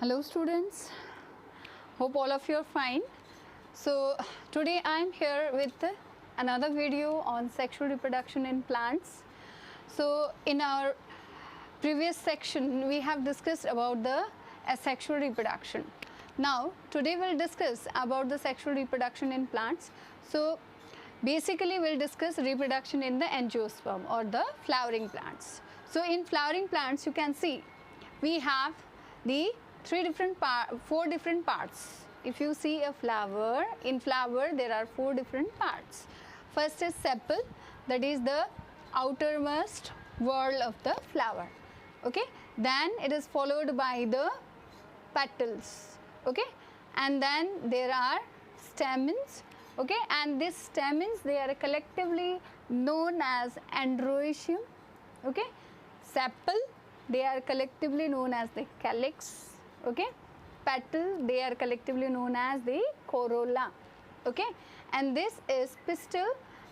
Hello students, hope all of you are fine. So today I am here with another video on sexual reproduction in plants. So in our previous section we have discussed about the asexual reproduction. Now today we'll discuss about the sexual reproduction in plants. So basically we'll discuss reproduction in the angiosperm or the flowering plants. So in flowering plants you can see we have the four different parts. If you see a flower, in flower there are four different parts. First is sepal, that is the outermost wall of the flower. Okay, then it is followed by the petals. Okay, and then there are stamens. Okay, and these stamens, they are collectively known as androecium. Okay, sepal, they are collectively known as the calyx. Okay, petal, they are collectively known as the corolla. Okay, and this is pistil,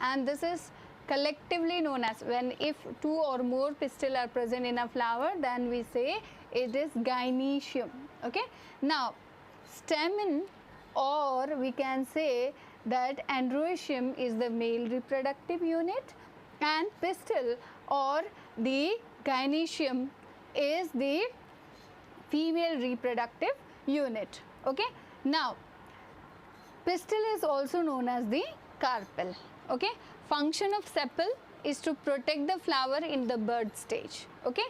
and this is collectively known as, when if two or more pistil are present in a flower, then we say it is gynoecium. Okay, now stamen, or we can say that androecium is the male reproductive unit and pistil or the gynoecium is the female reproductive unit. Okay, now pistil is also known as the carpel. Okay, function of sepal is to protect the flower in the bud stage. Okay,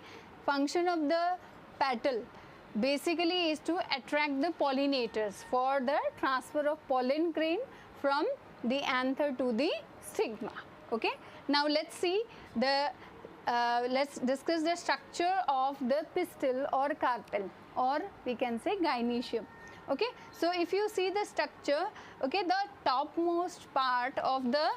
function of the petal basically is to attract the pollinators for the transfer of pollen grain from the anther to the stigma. Okay, now let's see the let's discuss the structure of the pistil or carpel, or we can say gynoecium. Okay, so if you see the structure, okay, the topmost part of the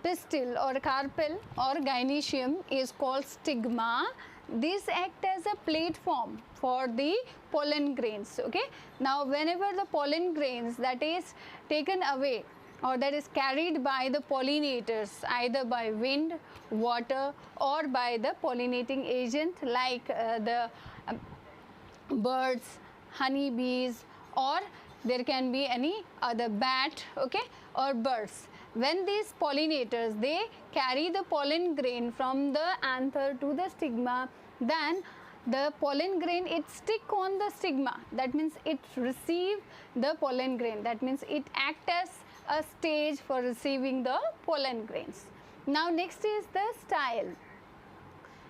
pistil or carpel or gynoecium is called stigma. This act as a platform for the pollen grains. Okay, now whenever the pollen grains that is taken away or that is carried by the pollinators either by wind, water or by the pollinating agent like the birds, honey bees, or there can be any other bat, okay, or birds. When these pollinators, they carry the pollen grain from the anther to the stigma, then the pollen grain, it stick on the stigma. That means it receive the pollen grain. That means it act as a stage for receiving the pollen grains. Now next is the style.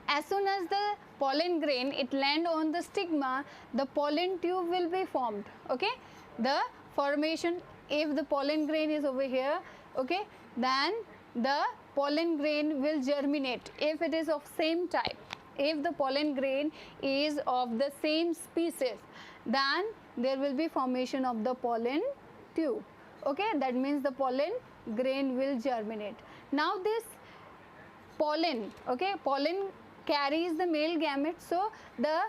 As soon as the pollen grain it land on the stigma, the pollen tube will be formed. Okay, the formation, if the pollen grain is over here, okay, then the pollen grain will germinate if it is of same type. If the pollen grain is of the same species, then there will be formation of the pollen tube. Okay, that means the pollen grain will germinate. Now this pollen, okay, pollen carries the male gamete, so the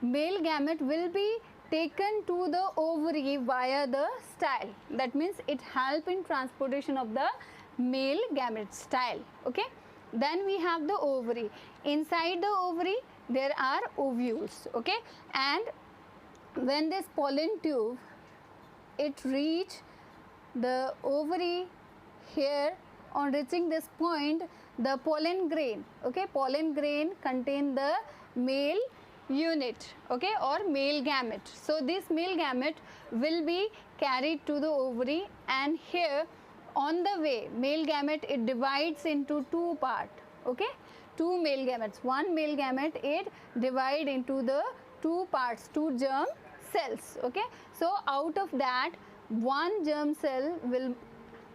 male gamete will be taken to the ovary via the style. That means it help in transportation of the male gamete style. Okay, then we have the ovary. Inside the ovary there are ovules. Okay, and when this pollen tube it reach the ovary, here on reaching this point, the pollen grain, okay, pollen grain contain the male unit, okay, or male gamete. So this male gamete will be carried to the ovary, and here on the way male gamete it divides into two part. Okay, two male gametes, one male gamete it divide into the two parts, two germ cells. Okay, so out of that one germ cell will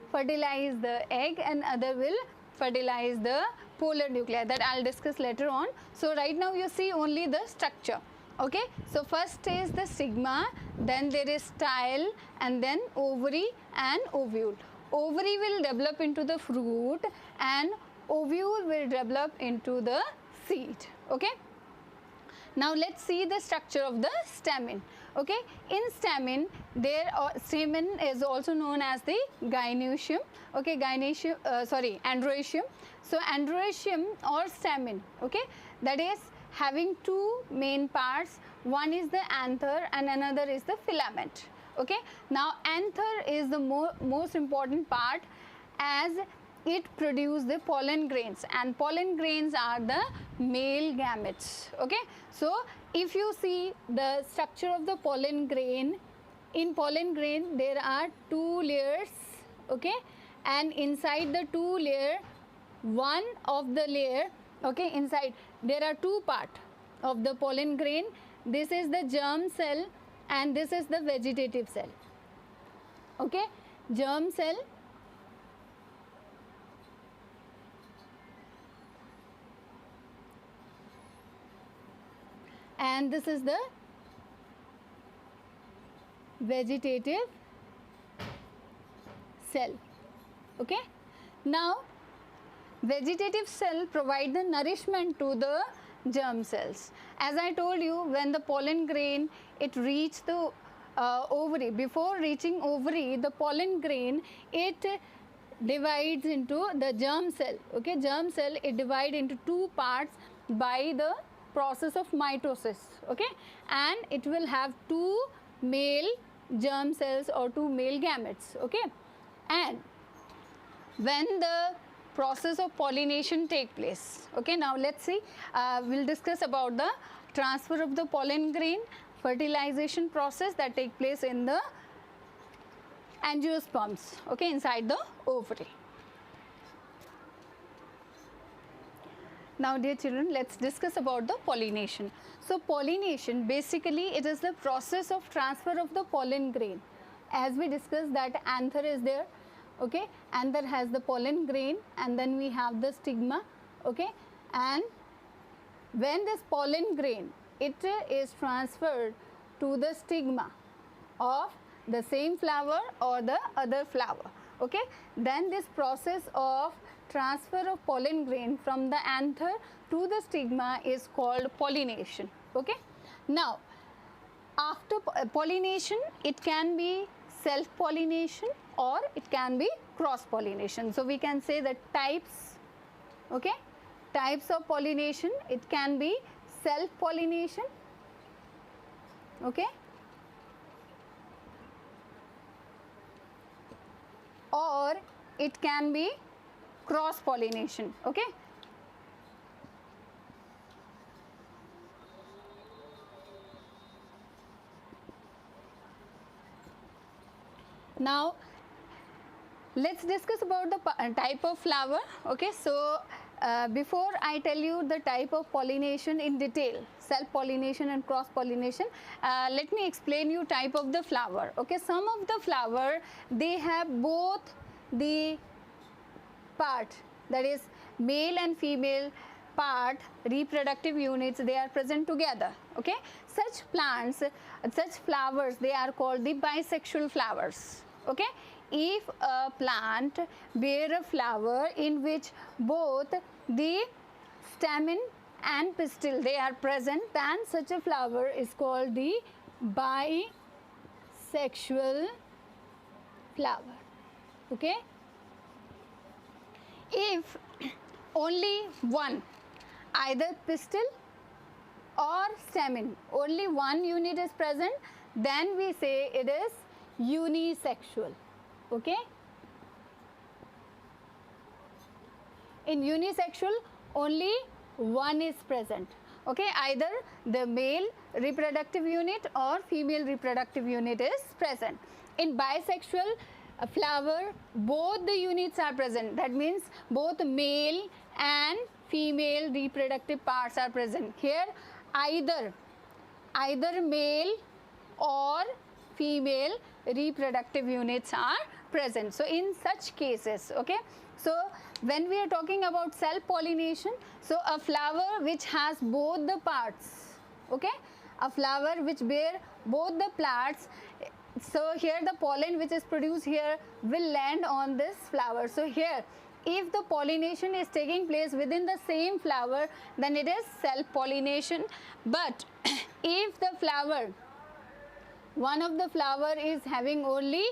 fertilize the egg and other will fertilize the polar nuclei, that I'll discuss later on. So right now you see only the structure. Okay, so first is the stigma, then there is style, and then ovary and ovule. Ovary will develop into the fruit and ovule will develop into the seed. Okay, now let's see the structure of the stamen. Okay, in stamen there stamen is also known as the gynoecium. Okay, androecium. So androecium or stamen, okay, that is having two main parts. one is the anther and another is the filament. Okay, now anther is the most important part, as it produces the pollen grains, and pollen grains are the male gametes. Okay, so if you see the structure of the pollen grain, in pollen grain there are two layers. Okay, and inside the two layer, one of the layer, okay, inside there are two part of the pollen grain. This is the germ cell and this is the vegetative cell. Okay, germ cell and this is the vegetative cell. Okay, now vegetative cell provide the nourishment to the germ cells. As I told you, when the pollen grain it reach the ovary, before reaching ovary, the pollen grain it divides into the germ cell. Okay, germ cell it divide into two parts by the process of mitosis. Okay, and it will have two male germ cells or two male gametes. Okay, and when the process of pollination take place. Okay, now let's see, we'll discuss about the transfer of the pollen grain, fertilization process that take place in the angiosperms, okay, inside the ovary. Now dear children, let's discuss about the pollination. So pollination, basically it is the process of transfer of the pollen grain. As we discussed that anther is there, okay, anther has the pollen grain and then we have the stigma, okay, and when this pollen grain it is transferred to the stigma of the same flower or the other flower, okay, then this process of transfer of pollen grain from the anther to the stigma is called pollination. Okay, now after pollination, it can be self pollination or it can be cross pollination. So we can say the types, okay, types of pollination. It can be self pollination, okay, or it can be cross pollination. Okay, now let's discuss about the type of flower. Okay, so before I tell you the type of pollination in detail, self pollination and cross pollination, let me explain you type of the flower. Okay, some of the flower they have both the part, that is male and female part, reproductive units, they are present together. Okay, such plants, such flowers, they are called the bisexual flowers. Okay, if a plant bear a flower in which both the stamen and pistil they are present, then such a flower is called the bisexual flower. Okay, if only one, either pistil or stamen, only one unit is present, then we say it is unisexual. Okay, in unisexual only one is present. Okay, either the male reproductive unit or female reproductive unit is present. In bisexual flower, both the units are present, that means both male and female reproductive parts are present. Here either male or female reproductive units are present. So in such cases, okay, so when we are talking about self pollination, so a flower which has both the parts, okay, a flower which bear both the parts, so here the pollen which is produced here will land on this flower. So here if the pollination is taking place within the same flower, then it is self pollination. But if the flower, one of the flower is having only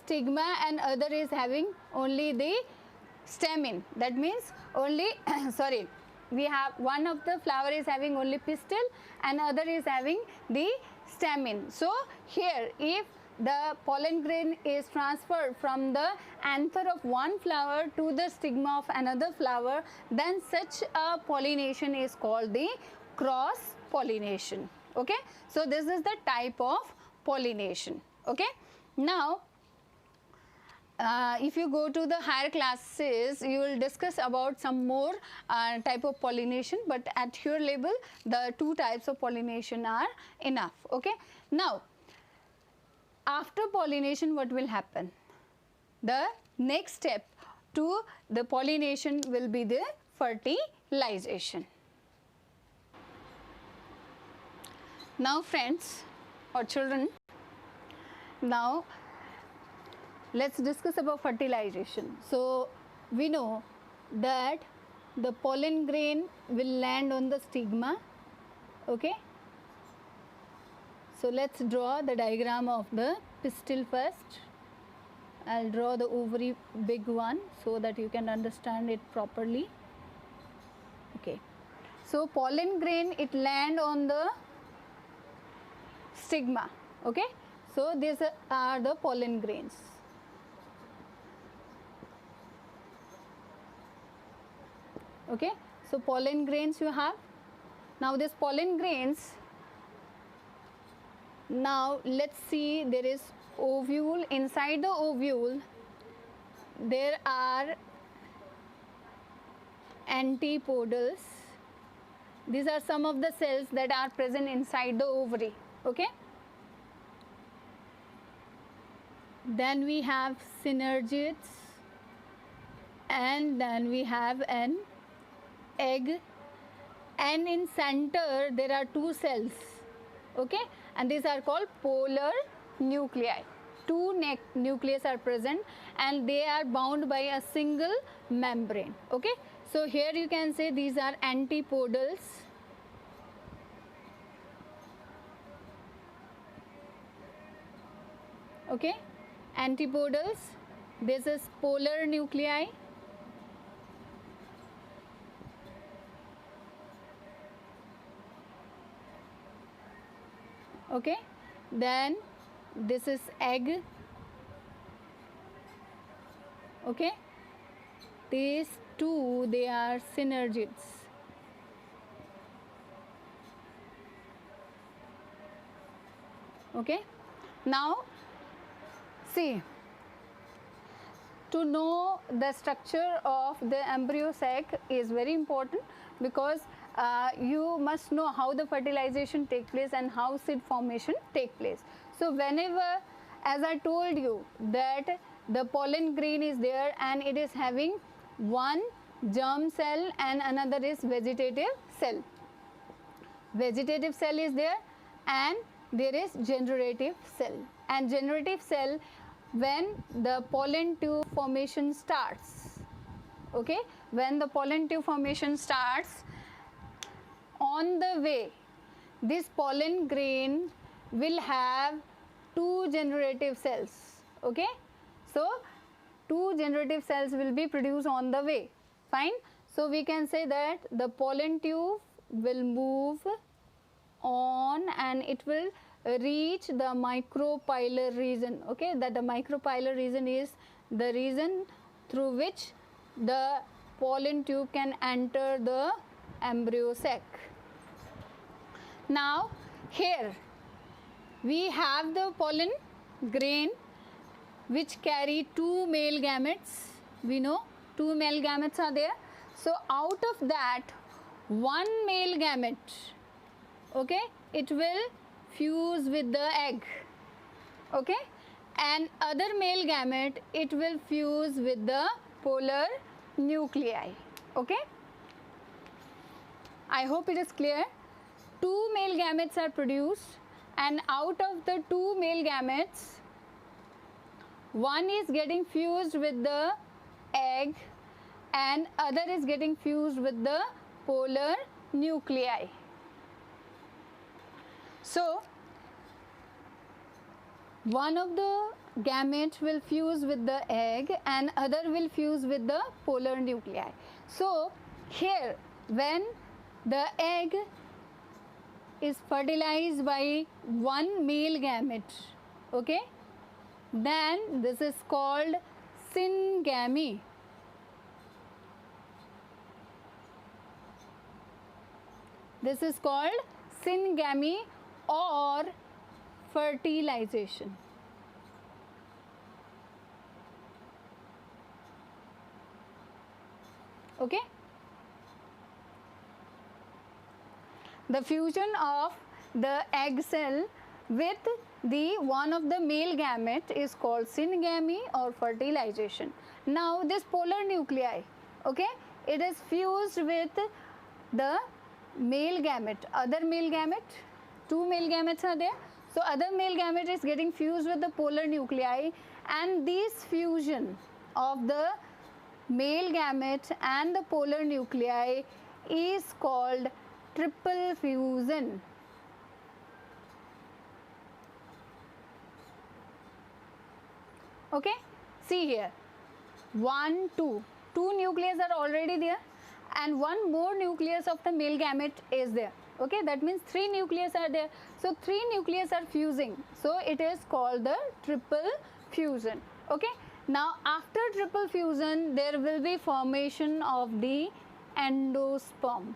stigma and other is having only the stamen, that means only sorry, we have one of the flower is having only pistil and other is having the stamen. So here if the pollen grain is transferred from the anther of one flower to the stigma of another flower, then such a pollination is called the cross pollination. Okay, so this is the type of pollination. Okay, now if you go to the higher classes, you will discuss about some more type of pollination, but at your level the two types of pollination are enough. Okay, now after pollination what will happen? The next step to the pollination will be the fertilization. Now friends or children, now let's discuss about fertilization. So we know that the pollen grain will land on the stigma. Okay, so let's draw the diagram of the pistil first. I'll draw the ovary big one so that you can understand it properly. Okay, so pollen grain, it land on the stigma. Okay, so these are the pollen grains. Okay, so pollen grains you have. Now this pollen grains, now let's see, there is ovule. Inside the ovule there are antipodals. These are some of the cells that are present inside the ovary. Okay, then we have synergids, and then we have an egg, and in center there are two cells. Okay, and these are called polar nuclei. Two nucleus are present and they are bound by a single membrane. Okay, so here you can say these are antipodals. Okay, antipodals. This is polar nuclei. Okay, then this is egg. Okay, these two, they are synergids. Okay, now see, to know the structure of the embryo sac is very important, because you must know how the fertilization take place and how seed formation take place. So whenever, as I told you, that the pollen grain is there and it is having one germ cell and another is vegetative cell. Vegetative cell is there and there is generative cell. And generative cell, when the pollen tube formation starts, okay, when the pollen tube formation starts, on the way this pollen grain will have two generative cells. Okay, so two generative cells will be produced on the way. Fine, so we can say that the pollen tube will move on and it will reach the micropylar region. Okay, that the micropylar region is the region through which the pollen tube can enter the embryo sac. Now here we have the pollen grain which carry two male gametes. We know two male gametes are there. So out of that, one male gamete, okay, it will fuse with the egg. Okay, and other male gamete, it will fuse with the polar nuclei. Okay, I hope it is clear. Two male gametes are produced, and out of the two male gametes, one is getting fused with the egg and other is getting fused with the polar nuclei. So one of the gamete will fuse with the egg and other will fuse with the polar nuclei. So here when the egg is fertilized by one male gamete, okay, then this is called syngamy. This is called syngamy or fertilization. Okay. The fusion of the egg cell with the one of the male gamete is called syngamy or fertilization. Now this polar nuclei, okay, it is fused with the male gamete, other male gamete, two male gametes are there. So other male gamete is getting fused with the polar nuclei, and this fusion of the male gamete and the polar nuclei is called triple fusion. Okay, see here, 1, 2, two nucleus are already there, and one more nucleus of the male gamete is there. Okay, that means 3 nucleus are there. So 3 nucleus are fusing. So it is called the triple fusion. Okay, now after triple fusion, there will be formation of the endosperm.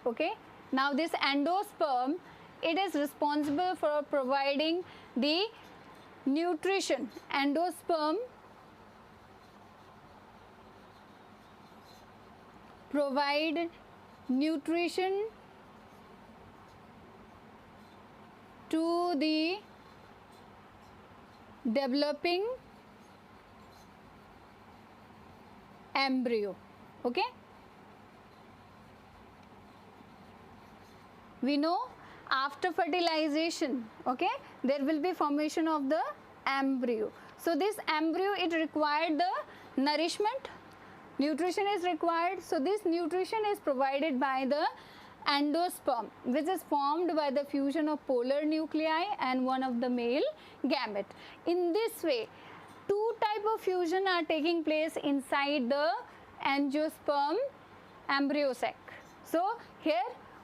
Okay, now this endosperm, it is responsible for providing the nutrition. Endosperm provide nutrition to the developing embryo. Okay, we know after fertilization, okay, there will be formation of the embryo. So this embryo, it required the nourishment, nutrition is required. So this nutrition is provided by the endosperm, which is formed by the fusion of polar nuclei and one of the male gamete. In this way, 2 types of fusion are taking place inside the angiosperm embryo sac. So here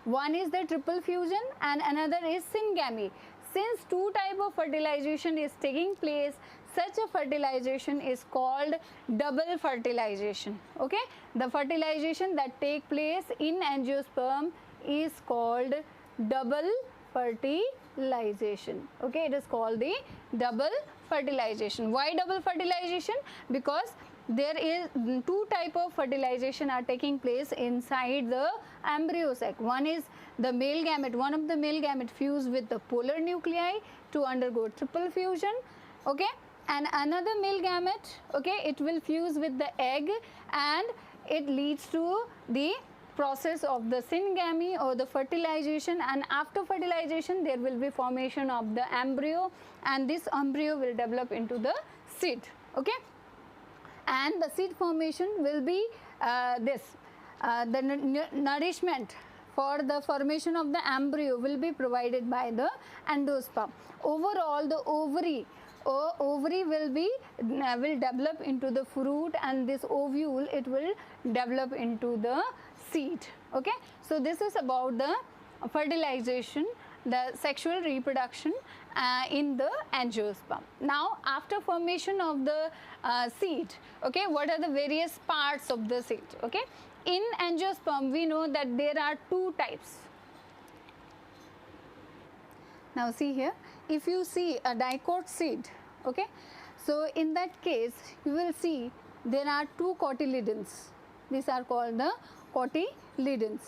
one is the triple fusion and another is syngamy. Since 2 types of fertilization is taking place, such a fertilization is called double fertilization. Okay, the fertilization that take place in angiosperm is called double fertilization. Okay, it is called the double fertilization. Why double fertilization? Because there is 2 types of fertilization are taking place inside the embryo sac. One is the male gamete, one of the male gamete fused with the polar nuclei to undergo triple fusion. Okay, and another male gamete, okay, it will fuse with the egg and it leads to the process of the syngamy or the fertilization, and after fertilization there will be formation of the embryo, and this embryo will develop into the seed. Okay, and the seed formation will be the nourishment for the formation of the embryo will be provided by the endosperm. Overall, the ovary will develop into the fruit, and this ovule, it will develop into the seed. Okay, so this is about the fertilization, the sexual reproduction in the angiosperm. Now after formation of the seed, okay, what are the various parts of the seed? Okay, in angiosperm we know that there are 2 types. Now see here, if you see a dicot seed, okay, so in that case you will see there are 2 cotyledons. These are called the cotyledons.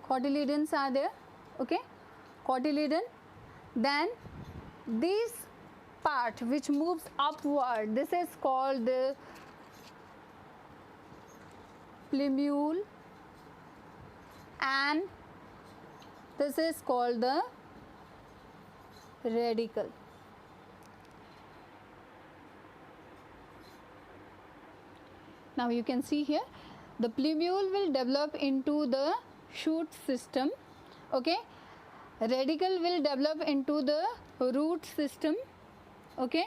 Cotyledons are there, okay, cotyledon. Then this part which moves upward, this is called the plumule, and this is called the radicle. Now you can see here, the plumule will develop into the shoot system, okay, radicle will develop into the root system, okay,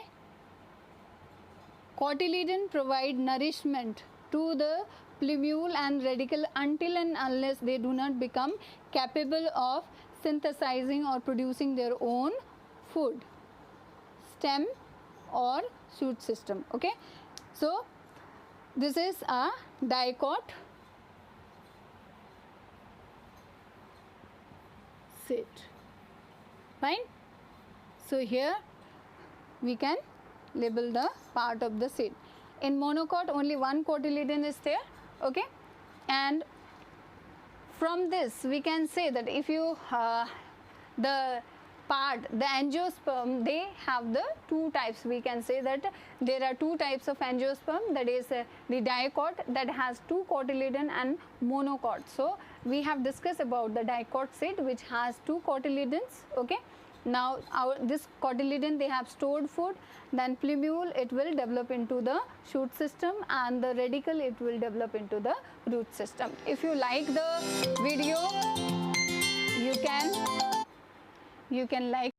Cotyledon provide nourishment to the plumule and radicle until and unless they do not become capable of synthesizing or producing their own food, stem or shoot system. Okay, so this is a dicot seed, fine. So here we can label the part of the seed. In monocot only one cotyledon is there, okay, and from this we can say that if you the angiosperm, they have the two types. We can say that there are two types of angiosperm, that is the dicot that has two cotyledon and monocot. So we have discussed about the dicot seed which has two cotyledons, okay. Now this cotyledon, they have stored food, then plumule it will develop into the shoot system, and the radicle it will develop into the root system. If you like the video, you can like